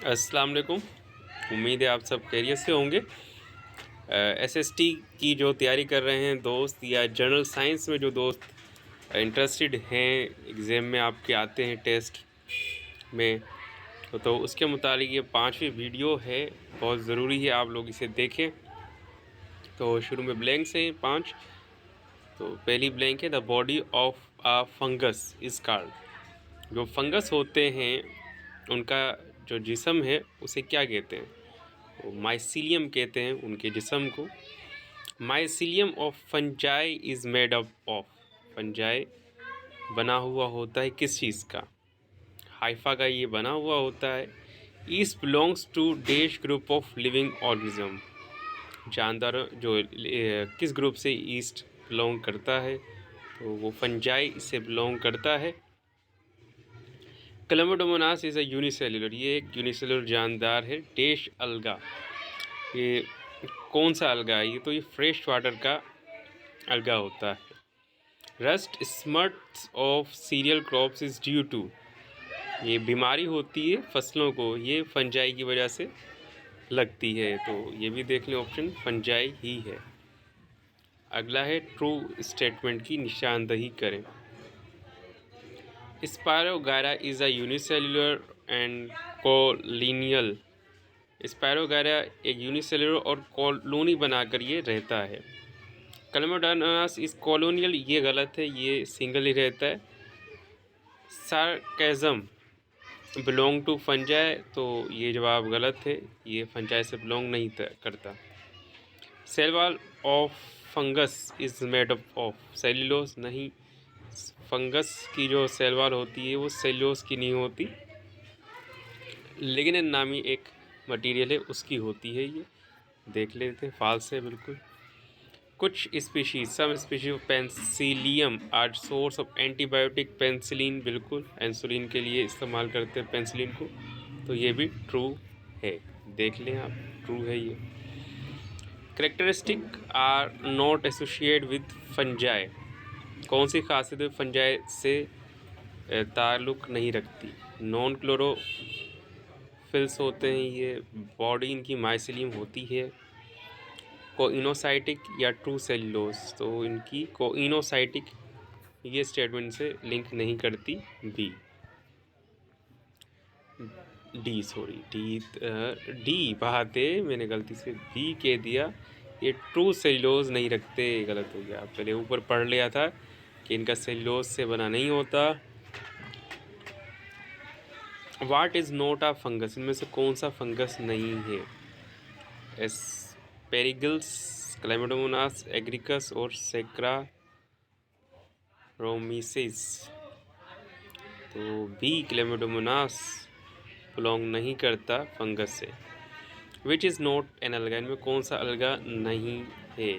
अस्सलाम वालेकुम। उम्मीद है आप सब खैरियत से होंगे। एसएसटी की जो तैयारी कर रहे हैं दोस्त या जनरल साइंस में जो दोस्त इंटरेस्टेड हैं, एग्ज़ाम में आपके आते हैं टेस्ट में, तो उसके मुतालिक ये 5वीं वीडियो है। बहुत ज़रूरी है आप लोग इसे देखें। तो शुरू में ब्लैंक से 5। तो पहली ब्लैंक है, the body of a fungus is called. जो फंगस होते हैं उनका जो जिस्म है उसे क्या कहते हैं? तो माइसीलियम कहते हैं उनके जिस्म को। Mycelium of fungi is made up of. Fungi बना हुआ होता है किस चीज़ का? हाइफा का ये बना हुआ होता है। Yeast belongs to dash group of living organism. जानदार जो किस ग्रुप से ईस्ट बिलोंग करता है? तो वो फंजाई से बिलोंग करता है। Chlamydomonas is a unicellular. ये एक यूनिसेलुलर जानदार है। डैश अलगा, ये कौन सा अलगा है? ये तो ये फ्रेश वाटर का अलगा होता है। Rust smuts of cereal crops is due to. ये बीमारी होती है फसलों को, ये फंजाई की वजह से लगती है। तो ये भी देख लें, ऑप्शन फंजाई ही है। अगला है ट्रू स्टेटमेंट की निशानदही करें। Spirogyra is a unicellular and colonial. Spirogyra एक यूनिसेलुलर और कॉलोनी बनाकर ये रहता है। क्लेमाइडोमोनास इस कॉलोनियल, ये गलत है, ये सिंगल ही रहता है। सार्केज्म बिलोंग टू फंजाई, तो ये जवाब गलत है, ये फंजाई से बिलोंग नहीं करता। Cell wall of fungus is made up of cellulose. नहीं, फंगस की जो सेल वॉल होती है वो सेल्यूलोज की नहीं होती, लिग्निन नामी एक मटेरियल है उसकी होती है। ये देख लेते हैं, फॉल्स है बिल्कुल। कुछ species, some species of penicillium are source of antibiotic. Penicillin, बिल्कुल इंसुलिन के लिए इस्तेमाल करते हैं पेंसिलिन को, तो ये भी ट्रू है। देख लें आप, ट्रू है ये। Characteristic are not associate with fungi. कौन सी खासियत फंजाई से ताल्लुक़ नहीं रखती? नॉन क्लोरोफिल्स होते हैं ये, बॉडी इनकी माइसिलियम होती है। कोइनोसाइटिक या ट्रू सेल्यूलोज, तो इनकी कोइनोसाइटिक, ये स्टेटमेंट से लिंक नहीं करती। डी बात है, मैंने गलती से बी कह दिया। ये ट्रू सेल्यूलोज नहीं रखते, गलत हो गया। पहले ऊपर पढ़ लिया था कि इनका सेल्यूलोज से बना नहीं होता। What is not a fungus, इनमें से कौन सा फंगस नहीं है? एस्पेरिगल्स, क्लेमाइडोमोनास, एग्रिकस और सैक्चारोमीसिस। तो बी क्लेमाइडोमोनास बिलोंग नहीं करता फंगस से। विच इज़ नॉट एन अलगा, इनमें कौन सा अलगा नहीं है?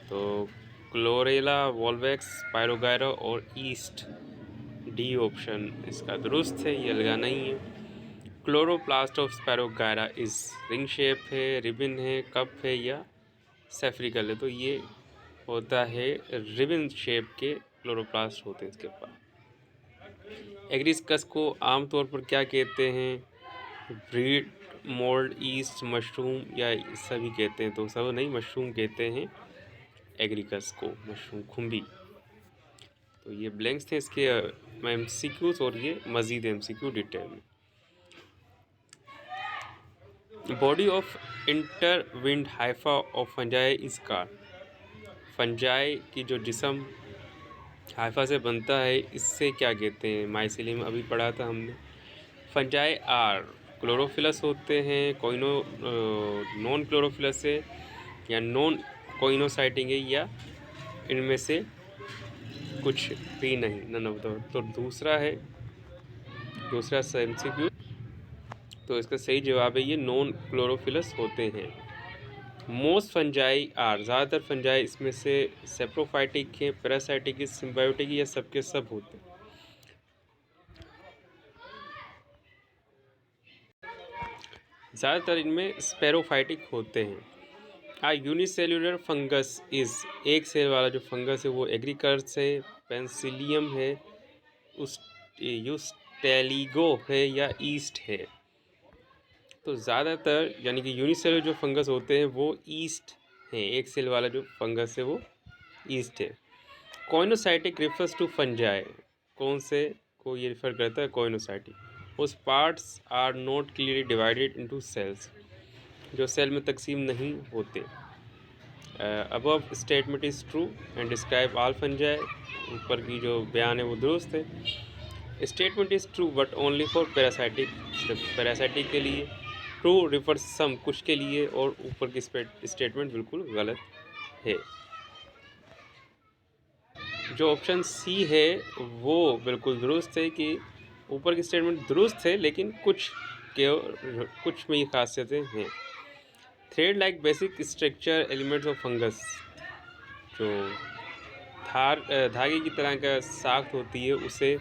तो क्लोरेला, वॉल्वेक्स, पायरोगायरा और ईस्ट। डी ऑप्शन इसका दुरुस्त है, ये अलगा नहीं है। Chloroplast of spirogyra is ring shape है, रिबन है, कप है या सेफ्रिकल है? तो ये होता है रिबन शेप के क्लोरोप्लास्ट होते हैं इसके पास। एग्रिस्कस को आमतौर पर क्या कहते हैं? ब्रीड, मोल्ड, ईस्ट, मशरूम या सभी कहते हैं? तो सब नहीं, मशरूम कहते हैं एग्रिकस को, मशरूम, खुम्बी। तो ये ब्लैंक्स थे इसके एमसीक्यूज, और ये मज़ीद एमसीक्यू डिटेल में। Body of intertwined hypha of fungi is called. Fungi की जो जिस्म हाइफा से बनता है इससे क्या कहते हैं? माइसिलियम अभी पढ़ा था हमने। फंजाई आर क्लोरोफिलस होते हैं, कोइनो नॉन क्लोरोफिलस है या नॉन कोइनोसाइटिंग है, या इनमें से कुछ भी नहीं, नन ऑफ द। तो दूसरा है, दूसरा एमसीक्यू, तो इसका सही जवाब है ये नॉन क्लोरोफिलस होते हैं। मोस्ट फंजाई आर, ज़्यादातर फंजाई इसमें से सेप्रोफाइटिक है, पैरासाइटिक है, सिम्बायोटिक है, या सबके सब होते हैं? ज़्यादातर इनमें स्पेरोफाइटिक होते हैं। आ यूनिसेल्युलर फंगस इज़, एक सेल वाला जो फंगस है वो एग्रिकस है, पेंसिलियम है, उस यूस्टेलिगो है या ईस्ट है? तो ज़्यादातर यानी कि यूनिसेलुलर जो फंगस होते हैं वो ईस्ट हैं, एक सेल वाला जो फंगस है वो ईस्ट है। कोइनोसाइटिक रिफर्स टू फंजाई, कौन से को ये रिफ़र करता है? कोइनोसाइटिक। उस parts are not clearly divided into cells, जो सेल में तकसीम नहीं होते। Above statement is true and describe all fungi, ऊपर की जो बयान है वो दुरुस्त है। Statement is true but only for parasitic, सिर्फ पैरासाइटिक के लिए। ट्रू रिफर्स सम, कुछ के लिए, और ऊपर की स्टेटमेंट बिल्कुल गलत है। जो ऑप्शन सी है वो बिल्कुल दुरुस्त है कि ऊपर की स्टेटमेंट दुरुस्त है, लेकिन कुछ में ये खासियतें हैं। Thread like basic structure elements of fungus, जो धागे की तरह का साख्त होती है उसे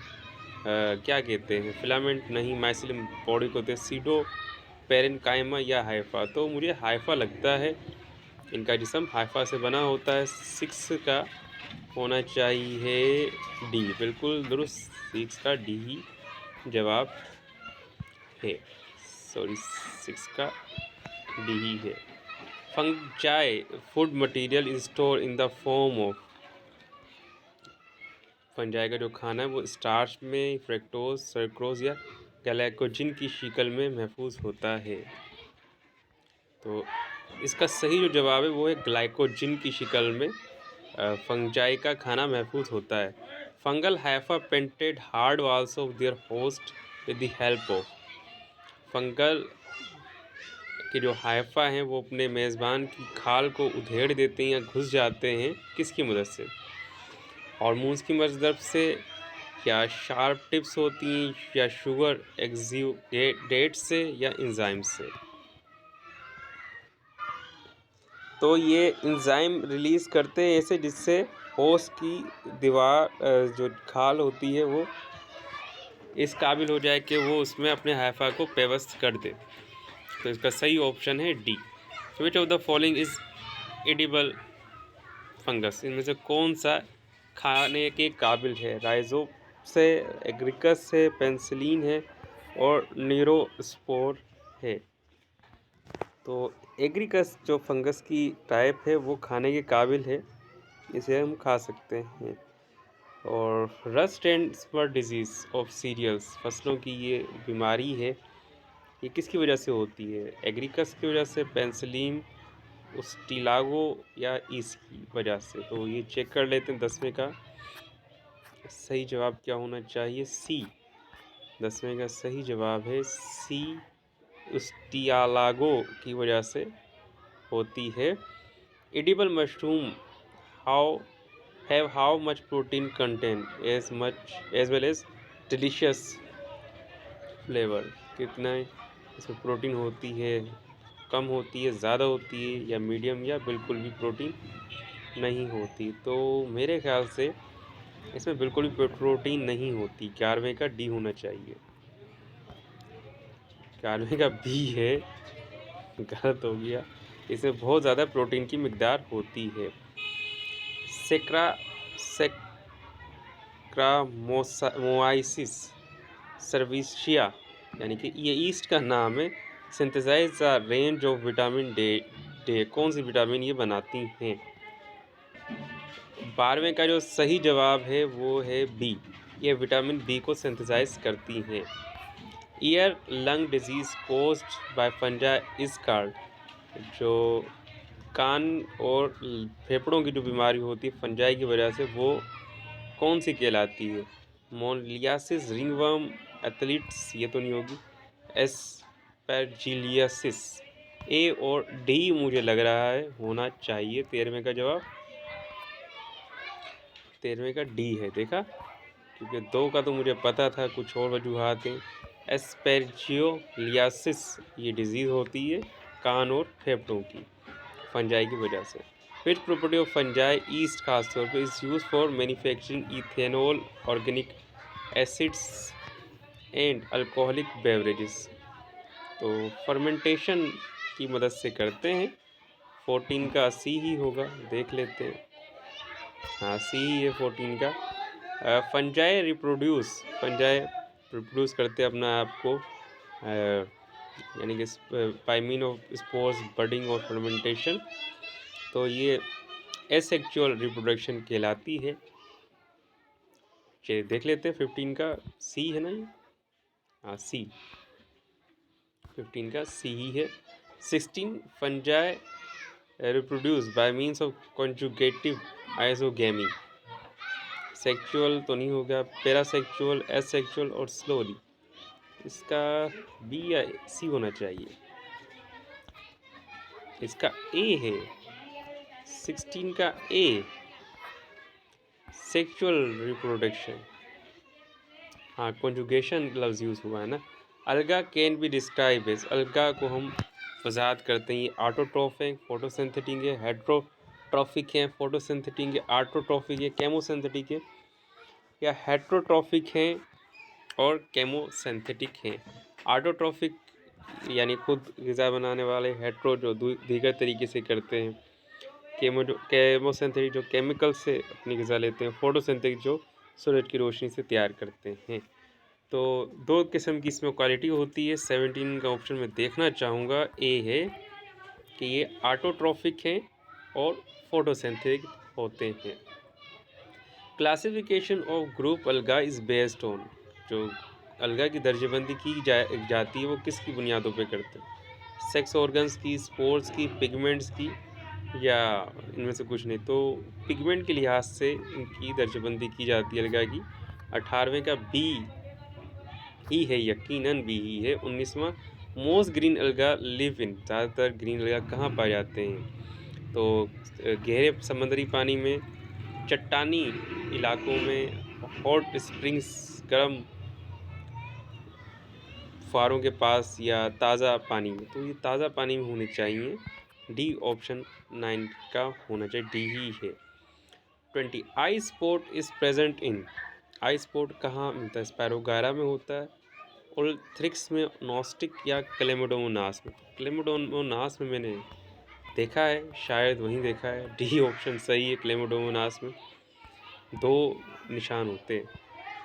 क्या कहते हैं? फिलामेंट नहीं, माइसिलम बॉडी को होते हैं सीडो पेरेनकाइमा या हाइफा। तो मुझे हाइफा लगता है, इनका जिस्म हाइफा से बना होता है। 6 का होना चाहिए डी, बिल्कुल दुरुस्त। 6 का डी ही जवाब है। सॉरी, 6 का डी ही है। Fungi food material is store in the form of, fungi का जो खाना है वो स्टार्च में, फ्रक्टोज, सक्रोज या ग्लाइकोजन की शक्ल में महफूज होता है। तो इसका सही जो जवाब है वो है ग्लाइकोजन की शक्ल में फंजाई का खाना महफूज होता है। Fungal Haifa painted hard walls of their host with the help of, fungal के जो हाइफा हैं वो अपने मेज़बान की खाल को उधेड़ देते हैं या घुस जाते हैं, किसकी मदद से? हार्मोन्स की मदद से, या शार्प टिप्स होती हैं, या शुगर एक्सुडेट से, या एंजाइम से। तो ये एंजाइम रिलीज़ करते हैं ऐसे जिससे होस्ट की दीवार जो खाल होती है वो इस काबिल हो जाए कि वो उसमें अपने हाइफा को पेवस्त कर दे। तो इसका सही ऑप्शन है D. Which of the following is edible fungus, इनमें से कौन सा खाने के काबिल है? राइजोप से, एग्रिकस है, पेंसिलिन है, और नीरोस्पोर है। तो एग्रिकस जो फंगस की टाइप है वो खाने के काबिल है, इसे हम खा सकते हैं। और rust and spur disease of cereals, फसलों की ये बीमारी है, ये किसकी वजह से होती है? एग्रिकस की वजह से, पेंसिलिन, उस्टिलागो, या इसकी वजह से? तो ये चेक कर लेते हैं। 10वें का सही जवाब क्या होना चाहिए? सी। 10वें का सही जवाब है सी, उस्टियालागो की वजह से होती है। Edible mushroom how much protein content as well as delicious flavour, कितना इसमें प्रोटीन होती है? कम होती है, ज़्यादा होती है, या मीडियम, या बिल्कुल भी प्रोटीन नहीं होती? तो मेरे ख्याल से इसमें बिल्कुल भी प्रोटीन नहीं होती। 11वें का डी होना चाहिए। 11वें का बी है, गलत हो गया। इसमें बहुत ज़्यादा प्रोटीन की मिकदार होती है। सेक्रामोआइसिस सर्विशिया, यानी कि ये ईस्ट का नाम है, synthesise the range of vitamin day, कौन सी विटामिन ये बनाती हैं? 12वें का जो सही जवाब है वो है बी, ये विटामिन बी को सिंथेसाइज करती हैं। Year lung disease caused by फंजा is called, जो कान और फेफड़ों की जो बीमारी होती है फंजाई की वजह से, वो कौन सी कहलाती है? मोनलियासिस, रिंगवर्म, एथलीट्स, ये तो नहीं होगी, एस्पेरजिलियासिस। ए और डी मुझे लग रहा है होना चाहिए। 13वें का जवाब, 13वें का डी है। देखा, क्योंकि 2 का तो मुझे पता था, कुछ और वजूहात हैं। एस्पेरजियोलियासिस ये डिजीज़ होती है कान और फेफड़ों की, फंजाई की वजह से। Which property of fungi east खास तौर पर is use for manufacturing ethanol, organic acids and alcoholic beverages? तो फर्मेंटेशन की मदद से करते हैं। 14 का सी ही होगा, देख लेते हैं। हाँ, सी ही है 14 का। फंजाई रिप्रोड्यूस करते हैं अपना आप को यानी कि by mean of spores budding और फर्मेंटेशन। तो ये एसेक्सुअल रिप्रोडक्शन कहलाती है। चलिए देख लेते हैं 15 का सी है ना ये, हाँ सी, 15 का सी ही है। 16 fungi reproduce by means of conjugative isogamy. Sexual तो नहीं होगा, पैरासेक्सुअल, एसेक्सुअल और स्लोली। इसका बी या सी होना चाहिए। इसका ए है, 16 का ए, सेक्सुअल रिप्रोडक्शन। हाँ, कॉन्जुगेशन लफ्ज़ यूज़ हुआ है ना। अलगा कैन बी डिस्क्राइब एज, अलगा को हम वजाहत करते हैं ये ऑटोट्रॉफ है, फोटोसिंथेटिक है, हेट्रोट्रॉफिक है, फोटोसिंथेटिक है, ऑटोट्रॉफिक है, केमोसिंथेटिक है, या हेट्रोट्रॉफिक है और केमोसिंथेटिक है। ऑटोट्रॉफिक यानी खुद ग़िज़ा बनाने वाले, हेट्रो जो दीगर तरीके से करते हैं, केमोसिंथेटिक जो केमिकल से अपनी ग़िज़ा लेते हैं, फोटोसिंथेटिक जो सूरज की रोशनी से तैयार करते हैं। तो दो किस्म की इसमें क्वालिटी होती है। 17 का ऑप्शन में देखना चाहूँगा ए है कि ये ऑटोट्रॉफिक हैं और फोटोसिंथेटिक होते हैं। क्लासिफिकेशन ऑफ ग्रुप अलगा इज़ बेस्ड ऑन, जो अलगा की दर्जेबंदी की जाती है वो किसकी बुनियादों पे करते हैं? सेक्स ऑर्गन्स की, स्पोर्स की, पिगमेंट्स की, या इनमें से कुछ नहीं। तो पिगमेंट के लिहाज से इनकी दर्जेबंदी की जाती है अलगा की। 18वें का बी ही है, यकीनन बी ही है। 19वां मोस्ट ग्रीन अलगा लिव इन, ज़्यादातर ग्रीन अलगा कहाँ पाए जाते हैं? तो गहरे समुद्री पानी में, चट्टानी इलाकों में, हॉट स्प्रिंग्स गर्म फुहारों के पास, या ताज़ा पानी में। तो ये ताज़ा पानी में होने चाहिए। डी ऑप्शन 9 का होना चाहिए, डी ही है। 20 eye spot is present in, eye spot कहाँ मिलता है? स्पैरोगायरा में होता है, ओल्थ्रिक्स में, नॉस्टिक या क्लेमोडोमोनास में। क्लेमोडोमोनास में मैंने देखा है, शायद वहीं देखा है। डी ऑप्शन सही है, क्लेमोडोमोनास में 2 निशान होते हैं।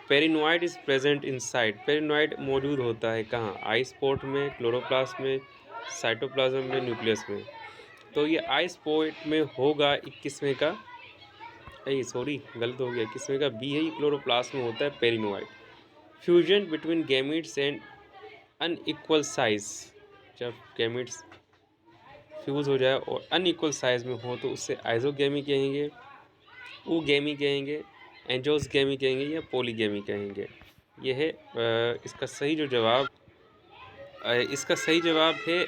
पेरिनोइड इज़ प्रेजेंट इनसाइड, पेरिनोइड मौजूद होता है कहाँ? आई स्पॉट में, क्लोरोप्लास्ट में, साइटोप्लाज्म में, न्यूक्लियस में। तो ये आई स्पॉट में होगा 21वें का, सॉरी गलत हो गया, 21वें का बी है, ये क्लोरोप्लास्ट में होता है pyrenoid. Fusion between gametes and unequal size, जब गैमीट्स फ्यूज़ हो जाए और अनइक्वल साइज़ में हो तो उससे आइसोगेमी कहेंगे, ooगेमी कहेंगे, एंजियोस्पर्मी कहेंगे, या पॉलीगेमी कहेंगे। यह है इसका सही जो जवाब, इसका सही जवाब है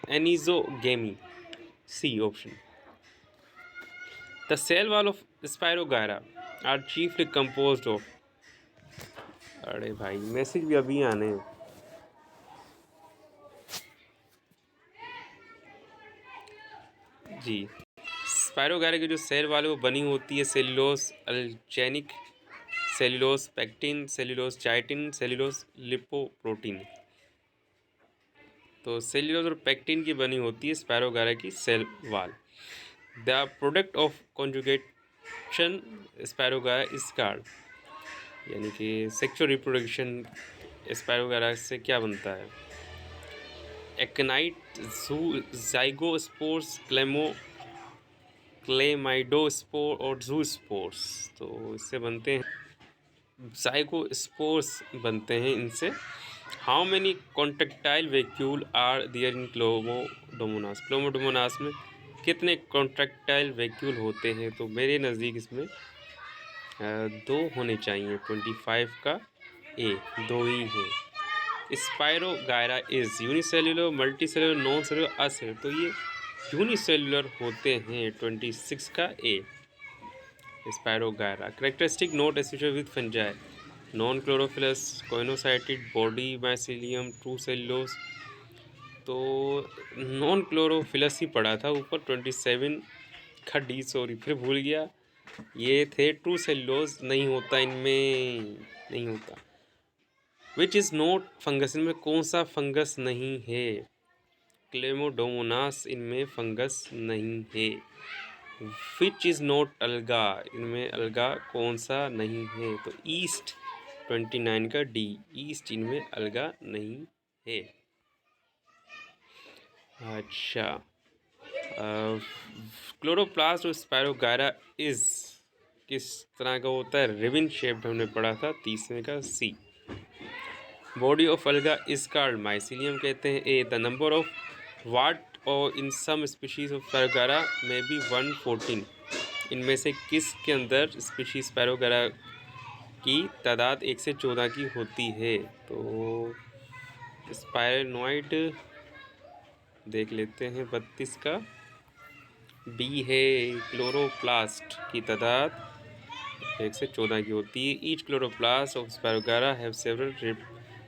anisogamy, C option. The cell wall of spirogyra are chiefly composed of, अरे भाई मैसेज भी अभी आने हैं। जी, स्पायरोगायरा की जो सेल वाल है वो बनी होती है cellulose alginic, cellulose pectin, cellulose chitin, cellulose lipoprotein. तो सेल्यूलोज और पेक्टिन की बनी होती है स्पायरोगायरा की cell wall. The product of conjugation spirogyra is called, यानी कि सेक्सुअल रिप्रोडक्शन स्पायरोगायरा से क्या बनता है? एक्नाइट, ज़ाइगोस्पोर्स, क्लेमाइडोस्पोर और ज़ूस्पोर्स। तो इससे बनते हैं ज़ाइगोस्पोर्स बनते हैं इनसे। How many contractile vacuole are there in chlamydomonas, chlamydomonas में कितने कॉन्ट्रेक्टाइल वैक्यूल होते हैं? तो मेरे नज़दीक इसमें 2 होने चाहिए। 25 का ए, 2 ही है। Spirogyra is unicellular, multicellular, non cellular, acellular. तो ये यूनिसेल्युलर होते हैं। 26 का A, spirogyra. Characteristic not associated with fungi, non chlorophyllous, coenocytic, body mycelium, true cellulose. तो नॉन क्लोरोफिलस ही पड़ा था ऊपर। 27 का डी, सॉरी फिर भूल गया, ये थे ट्रू सेल्यूलोज, नहीं होता इनमें, नहीं होता। विच इज़ नॉट फंगस, इनमें कौन सा फंगस नहीं है? क्लेमोडोमोनास इनमें फंगस नहीं है। विच इज़ नॉट अलगा, इनमें अलगा कौन सा नहीं है? तो ईस्ट, 29 का डी, ईस्ट इनमें अलगा नहीं है। अच्छा, क्लोरोप्लास्ट और स्पायरोगायरा इज किस तरह का होता है? रिबन शेप्ड हमने पढ़ा था, तीसरे का सी। बॉडी ऑफ अलगा इज कॉल्ड माइसिलियम कहते हैं। ए द नंबर ऑफ वाट और इन सम स्पीशीज ऑफ स्पायरोगायरा में बी 114। इनमें से किस के अंदर स्पीशीज स्पायरोगायरा की तादाद 1 से 14 की होती है? तो स्पायरोनॉइड देख लेते हैं 32 का बी है। क्लोरोप्लास्ट की तादाद 1 से 14 की होती है। Each chloroplast of spirogyra have several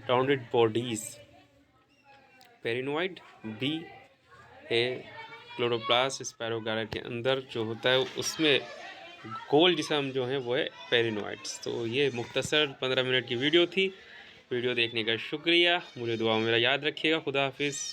rounded bodies. Pyrenoid B है। क्लोरोप्लास्ट स्पायरोगायरा के अंदर जो होता है उसमें गोल जिस्म जो है वो है पेरिनोइड्स। तो ये मुख्तसर 15 मिनट की वीडियो थी। वीडियो देखने का शुक्रिया। मुझे दुआ में मेरा याद रखिएगा। खुदा हाफिज़।